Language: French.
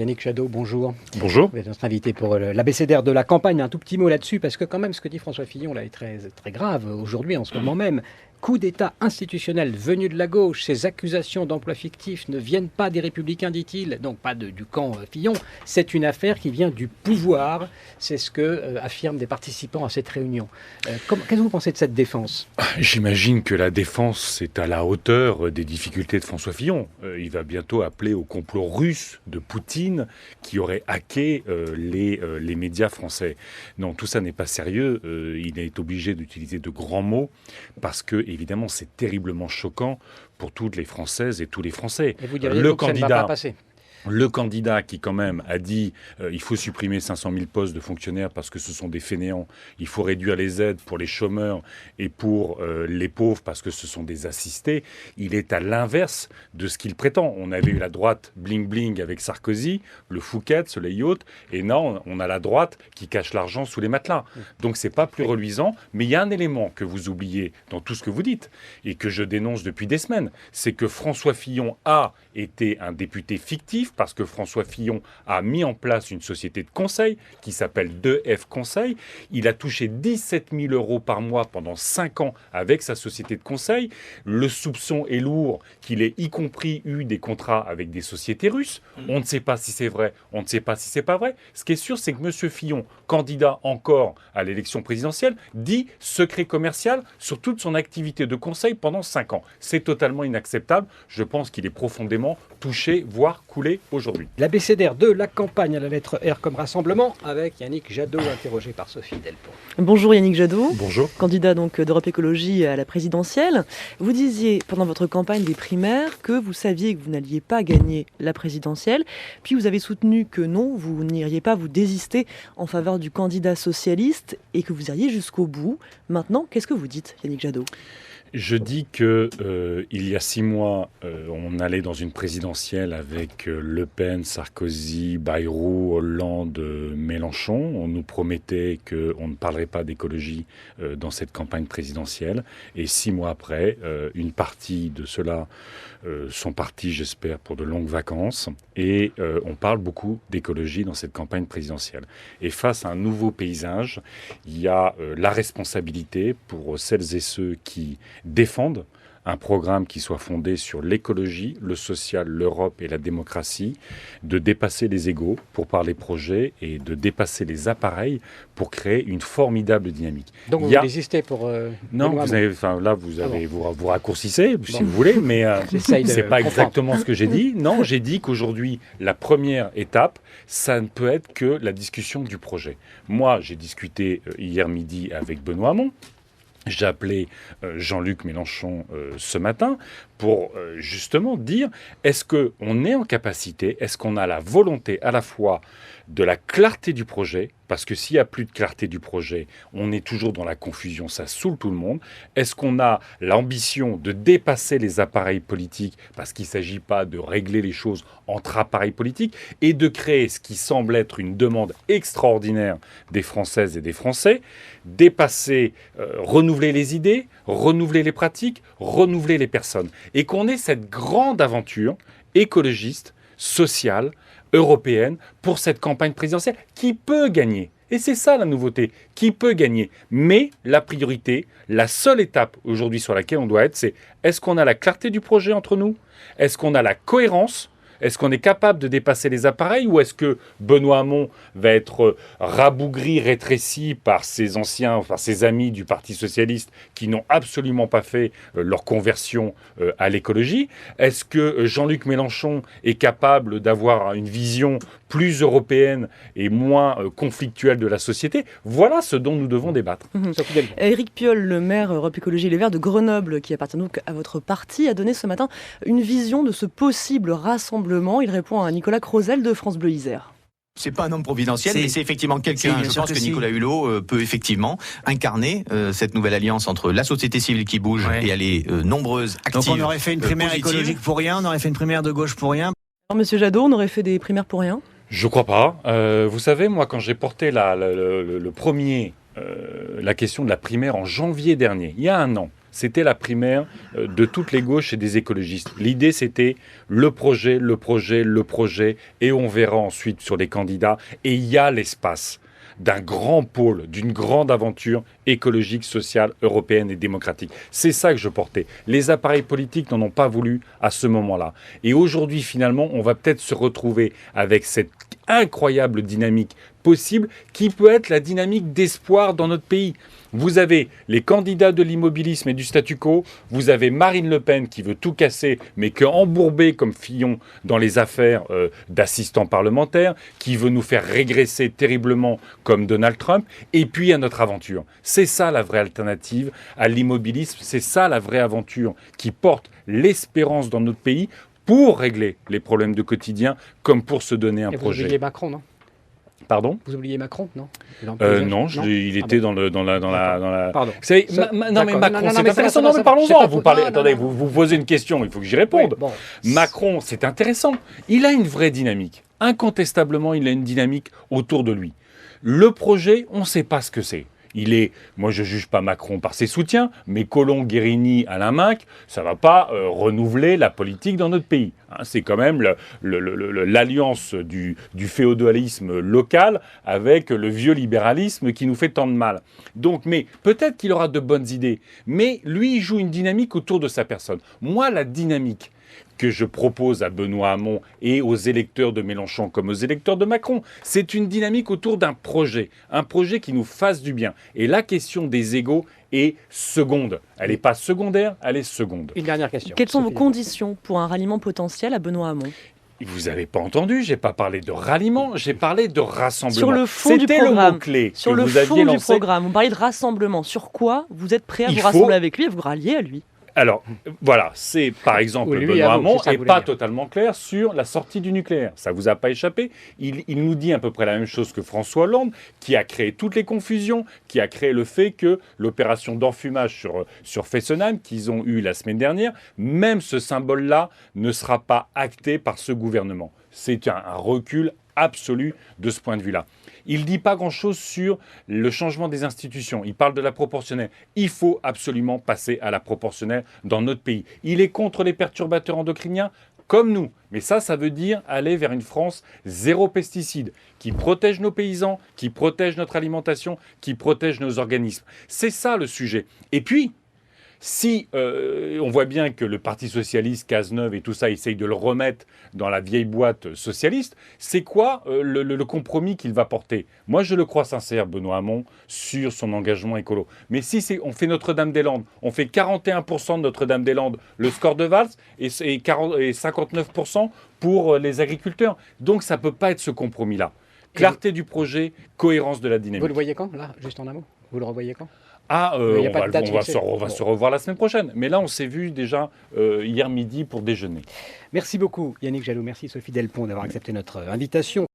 Yannick Jadot, bonjour. Bonjour. Vous êtes notre invité pour l'abécédaire de la campagne. Un tout petit mot là-dessus, parce que quand même, ce que dit François Fillon là est très, très grave aujourd'hui, en ce moment même. Coup d'État institutionnel venu de la gauche, ces accusations d'emploi fictif ne viennent pas des Républicains, dit-il, donc pas du camp Fillon. C'est une affaire qui vient du pouvoir. C'est ce que affirment des participants à cette réunion. Qu'est-ce que vous pensez de cette défense ? J'imagine que la défense est à la hauteur des difficultés de François Fillon. Il va bientôt appeler au complot russe de Poutine qui aurait hacké les médias français. Non, tout ça n'est pas sérieux. Il est obligé d'utiliser de grands mots parce que, évidemment, c'est terriblement choquant pour toutes les Françaises et tous les Français. Et vous diriez que ça ne va pas passer ? Le candidat qui, quand même, a dit il faut supprimer 500 000 postes de fonctionnaires parce que ce sont des fainéants, il faut réduire les aides pour les chômeurs et pour les pauvres parce que ce sont des assistés, il est à l'inverse de ce qu'il prétend. On avait eu la droite bling-bling avec Sarkozy, le Fouquet, Soleil Haute, et non, on a la droite qui cache l'argent sous les matelas. Donc c'est pas plus reluisant, mais il y a un élément que vous oubliez dans tout ce que vous dites et que je dénonce depuis des semaines, c'est que François Fillon a été un député fictif parce que François Fillon a mis en place une société de conseil qui s'appelle 2F Conseil. Il a touché 17 000 € par mois pendant 5 ans avec sa société de conseil. Le soupçon est lourd qu'il ait y compris eu des contrats avec des sociétés russes. On ne sait pas si c'est vrai, on ne sait pas si c'est pas vrai. Ce qui est sûr, c'est que M. Fillon, candidat encore à l'élection présidentielle, dit secret commercial sur toute son activité de conseil pendant 5 ans. C'est totalement inacceptable. Je pense qu'il est profondément touché, voire coulé aujourd'hui. L'abécédaire de la campagne à la lettre R comme rassemblement avec Yannick Jadot, interrogé par Sophie Delpont. Bonjour Yannick Jadot. Bonjour. Candidat donc d'Europe Écologie à la présidentielle. Vous disiez pendant votre campagne des primaires que vous saviez que vous n'alliez pas gagner la présidentielle. Puis vous avez soutenu que non, vous n'iriez pas vous désister en faveur du candidat socialiste et que vous iriez jusqu'au bout. Maintenant, qu'est-ce que vous dites, Yannick Jadot ? Je dis que il y a 6 mois, on allait dans une présidentielle avec Le Pen, Sarkozy, Bayrou, Hollande, Mélenchon. On nous promettait qu'on ne parlerait pas d'écologie dans cette campagne présidentielle. Et 6 mois après, une partie de ceux-là sont partis, j'espère, pour de longues vacances. Et on parle beaucoup d'écologie dans cette campagne présidentielle. Et face à un nouveau paysage, il y a la responsabilité pour celles et ceux qui défendent un programme qui soit fondé sur l'écologie, le social, l'Europe et la démocratie, de dépasser les égos pour parler projet et de dépasser les appareils pour créer une formidable dynamique. Donc vous résistez pour... non, vous raccourcissez si vous voulez, mais c'est pas exactement ce que j'ai dit. Non, j'ai dit qu'aujourd'hui, la première étape, ça ne peut être que la discussion du projet. Moi, j'ai discuté hier midi avec Benoît Hamon. J'ai appelé Jean-Luc Mélenchon ce matin pour justement dire est-ce qu'on est en capacité, est-ce qu'on a la volonté à la fois de la clarté du projet, parce que s'il n'y a plus de clarté du projet, on est toujours dans la confusion, ça saoule tout le monde. Est-ce qu'on a l'ambition de dépasser les appareils politiques, parce qu'il ne s'agit pas de régler les choses entre appareils politiques, et de créer ce qui semble être une demande extraordinaire des Françaises et des Français, dépasser, renouveler les idées, renouveler les pratiques, renouveler les personnes. Et qu'on ait cette grande aventure écologiste, sociale, européenne pour cette campagne présidentielle qui peut gagner. Et c'est ça la nouveauté, qui peut gagner. Mais la priorité, la seule étape aujourd'hui sur laquelle on doit être, c'est est-ce qu'on a la clarté du projet entre nous ? Est-ce qu'on a la cohérence ? Est-ce qu'on est capable de dépasser les appareils ou est-ce que Benoît Hamon va être rabougri, rétréci par ses amis du Parti Socialiste qui n'ont absolument pas fait leur conversion à l'écologie ? Est-ce que Jean-Luc Mélenchon est capable d'avoir une vision plus européenne et moins conflictuelle de la société ? Voilà ce dont nous devons débattre. Éric Piolle, le maire Europe Écologie Les Verts de Grenoble, qui appartient donc à votre parti, a donné ce matin une vision de ce possible rassemblement. Il répond à Nicolas Crozel de France Bleu Isère. C'est pas un homme providentiel, mais c'est effectivement quelqu'un, je pense que Nicolas Hulot peut effectivement incarner cette nouvelle alliance entre la société civile qui bouge et elle est nombreuse, active. Donc on aurait fait une primaire écologique pour rien, on aurait fait une primaire de gauche pour rien. Alors, Monsieur Jadot, on aurait fait des primaires pour rien ? Je crois pas. Vous savez, moi, quand j'ai porté la question de la primaire en janvier dernier, il y a un an, C'était la primaire de toutes les gauches et des écologistes. L'idée, c'était le projet, et on verra ensuite sur les candidats. Et il y a l'espace d'un grand pôle, d'une grande aventure écologique, sociale, européenne et démocratique. C'est ça que je portais. Les appareils politiques n'en ont pas voulu à ce moment-là. Et aujourd'hui, finalement, on va peut-être se retrouver avec cette incroyable dynamique possible qui peut être la dynamique d'espoir dans notre pays. Vous avez les candidats de l'immobilisme et du statu quo, vous avez Marine Le Pen qui veut tout casser, mais qui est embourbée comme Fillon dans les affaires d'assistants parlementaires, qui veut nous faire régresser terriblement comme Donald Trump, et puis à notre aventure. C'est ça la vraie alternative à l'immobilisme, c'est ça la vraie aventure qui porte l'espérance dans notre pays pour régler les problèmes de quotidien, comme pour se donner un projet. Vous oubliez Macron, non ? Pardon ? Vous oubliez Macron, non ? Non, il était dans la. Pardon. Vous savez, non, mais Macron, c'est intéressant. Non, mais parlons-en. Vous parlez. Attendez, vous posez une question, il faut que j'y réponde. Oui, bon. Macron, c'est intéressant. Il a une vraie dynamique. Incontestablement, il a une dynamique autour de lui. Le projet, on ne sait pas ce que c'est. Moi je juge pas Macron par ses soutiens, mais Collomb, Guérini, Alain Minc, ça va pas renouveler la politique dans notre pays. C'est quand même l'alliance du féodalisme local avec le vieux libéralisme qui nous fait tant de mal. Donc, mais peut-être qu'il aura de bonnes idées, mais lui il joue une dynamique autour de sa personne. Moi, la dynamique que je propose à Benoît Hamon et aux électeurs de Mélenchon comme aux électeurs de Macron. C'est une dynamique autour d'un projet, un projet qui nous fasse du bien. Et la question des égos est seconde. Elle n'est pas secondaire, elle est seconde. Une dernière question. Quelles sont vos conditions pour un ralliement potentiel à Benoît Hamon ? Vous n'avez pas entendu, j'ai pas parlé de ralliement, j'ai parlé de rassemblement. Sur le fond du programme, le mot-clé sur le fond du programme, vous parlez de rassemblement. Sur quoi vous êtes prêt à vous rassembler avec lui et vous rallier à lui ? Alors, voilà, c'est par exemple Benoît Hamon n'est pas totalement clair sur la sortie du nucléaire. Ça ne vous a pas échappé. Il nous dit à peu près la même chose que François Hollande, qui a créé toutes les confusions, qui a créé le fait que l'opération d'enfumage sur Fessenheim, qu'ils ont eue la semaine dernière, même ce symbole-là ne sera pas acté par ce gouvernement. C'est un recul absolu de ce point de vue-là. Il ne dit pas grand-chose sur le changement des institutions. Il parle de la proportionnelle. Il faut absolument passer à la proportionnelle dans notre pays. Il est contre les perturbateurs endocriniens comme nous. Mais ça veut dire aller vers une France zéro pesticides, qui protège nos paysans, qui protège notre alimentation, qui protège nos organismes. C'est ça le sujet. Et puis, si on voit bien que le Parti socialiste, Cazeneuve et tout ça essayent de le remettre dans la vieille boîte socialiste, c'est quoi le compromis qu'il va porter ? Moi, je le crois sincère, Benoît Hamon, sur son engagement écolo. Mais si on fait Notre-Dame-des-Landes, on fait 41% de Notre-Dame-des-Landes, le score de Valls, et 59% pour les agriculteurs. Donc, ça ne peut pas être ce compromis-là. Clarté du projet, cohérence de la dynamique. Vous le voyez quand, là, juste en un mot ? Vous le revoyez quand ? On va se revoir la semaine prochaine. Mais là, on s'est vu déjà hier midi pour déjeuner. Merci beaucoup Yannick Jadot, merci Sophie Delpont d'avoir accepté notre invitation.